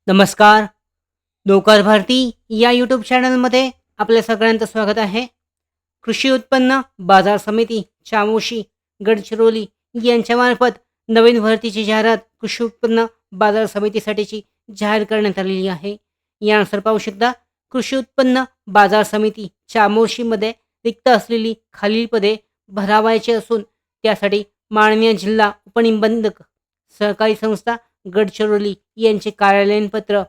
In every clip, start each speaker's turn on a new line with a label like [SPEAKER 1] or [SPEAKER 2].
[SPEAKER 1] नमस्कार. नोकर भरती या यूट्यूब चॅनलमध्ये आपल्या सगळ्यांचं स्वागत आहे. कृषी उत्पन्न बाजार समिती चामोशी गडचिरोली यांच्यामार्फत नवीन भरतीची जाहिरात कृषी उत्पन्न बाजार समितीसाठीची जाहीर करण्यात आलेली आहे. यानुसार पाहू शकता, कृषी उत्पन्न बाजार समिती चामोशीमध्ये रिक्त असलेली खालील पदे भरावायची असून त्यासाठी माननीय जिल्हा उपनिबंधक सहकारी संस्था गडचिरोली यांचे कार्यालयीन पत्र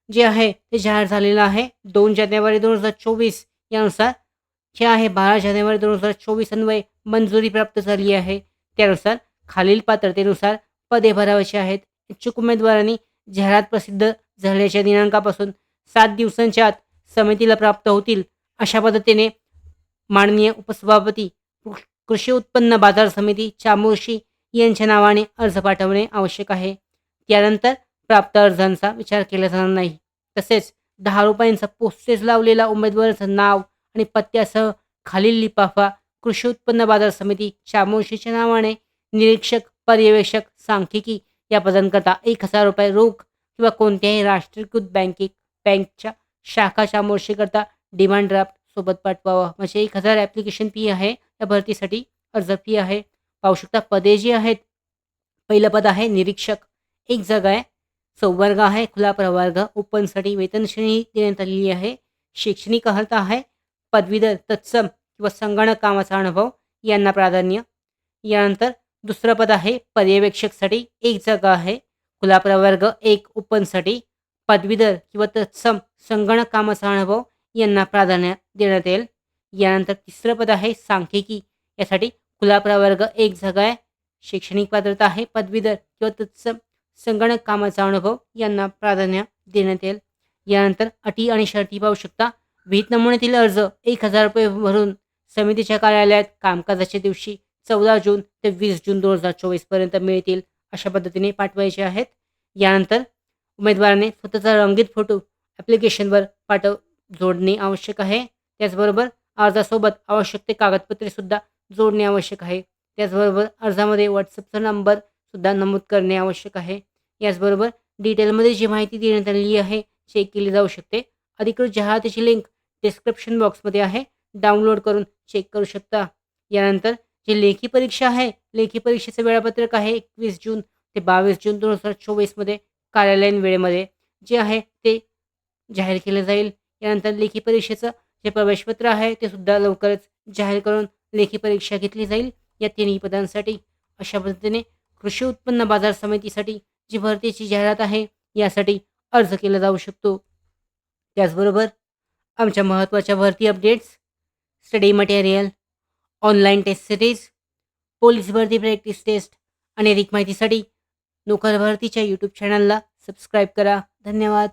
[SPEAKER 1] जे आहे ते जाहीर झालेलं आहे. 2 जानेवारी 2024 यानुसार जे आहे 12 जानेवारी 2024 अन्वये मंजुरी प्राप्त झाली आहे. त्यानुसार खालील पात्रतेनुसार पदे भरावायची आहेत. इच्छुक उमेदवारांनी जाहिरात प्रसिद्ध झाल्याच्या दिनांकापासून 7 दिवसांच्या आत समितीला प्राप्त होतील अशा पद्धतीने माननीय उपसभापती कृषी उत्पन्न बाजार समिती चामोर्शी यांच्या नावाने अर्ज पाठवणे आवश्यक आहे. त्यानंतर प्राप्त अर्जांचा विचार केला जाणार नाही. तसेच ₹10 पोस्टेज लावलेला उमेदवाराचं नाव आणि पत्त्यासह खालील लिफाफा कृषी उत्पन्न बाजार समिती चामोर्शीच्या नावाने निरीक्षक, पर्यवेक्षक, सांख्यिकी या पदांकरता ₹1000 रोख किंवा कोणत्याही राष्ट्रीयकृत बँकच्या शाखा चामोर्शीकरता डिमांड ड्राफ्ट सोबत पाठवावा. म्हणजे 1000 ॲप्लिकेशन फी आहे या भरतीसाठी, अर्ज फी आहे. पाहू शकता पदे जी आहेत, पहिलं पद आहे निरीक्षक, एक जागा आहे. संवर्ग आहे खुला प्रवर्ग, ओपनसाठी वेतन श्रेणी देण्यात आलेली आहे. शैक्षणिक अर्हता आहे पदवीधर, तत्सम किंवा संगणक कामाचा अनुभव यांना प्राधान्य. यानंतर दुसरं पद आहे पर्यवेक्षकसाठी, एक जागा आहे. खुला प्रवर्ग 1, ओपनसाठी पदवीधर किंवा तत्सम संगणक कामाचा अनुभव यांना प्राधान्य देण्यात येईल. यानंतर तिसरं पद आहे सांख्यिकी, यासाठी खुला प्रवर्ग 1 जागा आहे. शैक्षणिक पात्रता आहे पदवीधर किंवा तत्सम संगणक कामाचा अनुभव यांना प्राधान्य देण्यात येईल. यानंतर अटी आणि शर्ती पाहू शकता. विहित नमुन्यातील अर्ज ₹1000 भरून समितीच्या कार्यालयात कामकाजाच्या दिवशी 14 जून ते 20 जून 2024 पर्यंत मिळतील अशा पद्धतीने पाठवायचे आहेत. यानंतर उमेदवाराने स्वतःचा रंगीत फोटो ॲप्लिकेशनवर जोडणे आवश्यक आहे. त्याचबरोबर अर्जासोबत आवश्यक ते कागदपत्रे सुद्धा जोडणे आवश्यक आहे. त्याचबरोबर अर्जामध्ये WhatsAppचा नंबर सुद्धा नमूद करणे आवश्यक आहे. याचबरोबर डिटेलमध्ये जी माहिती देण्यात आलेली आहे चेक केली जाऊ शकते. अधिकृत जाहिरातीची लिंक डिस्क्रिप्शन बॉक्समध्ये आहे, डाउनलोड करून चेक करू शकता. यानंतर जी लेखी परीक्षा आहे, लेखी परीक्षेचं वेळापत्रक आहे 21 जून ते 22 जून 2024 मध्ये कार्यालयीन वेळेमध्ये जे आहे ते जाहीर केलं जाईल. यानंतर लेखी परीक्षेचं जे प्रवेशपत्र आहे ते सुद्धा लवकरच जाहीर करून लेखी परीक्षा घेतली जाईल या तिन्ही पदांसाठी. अशा पद्धतीने कृषी उत्पन्न बाजार समितीसाठी जी भरतीची जाहिरात आहे यासाठी अर्ज केला जाऊ शकतो. त्याचबरोबर आमच्या महत्त्वाच्या भरती updates, study material, online test series, police भरती प्रॅक्टिस टेस्ट आणि अधिक माहितीसाठी नोकर भरतीच्या यूट्यूब चॅनलला सबस्क्राईब करा. धन्यवाद.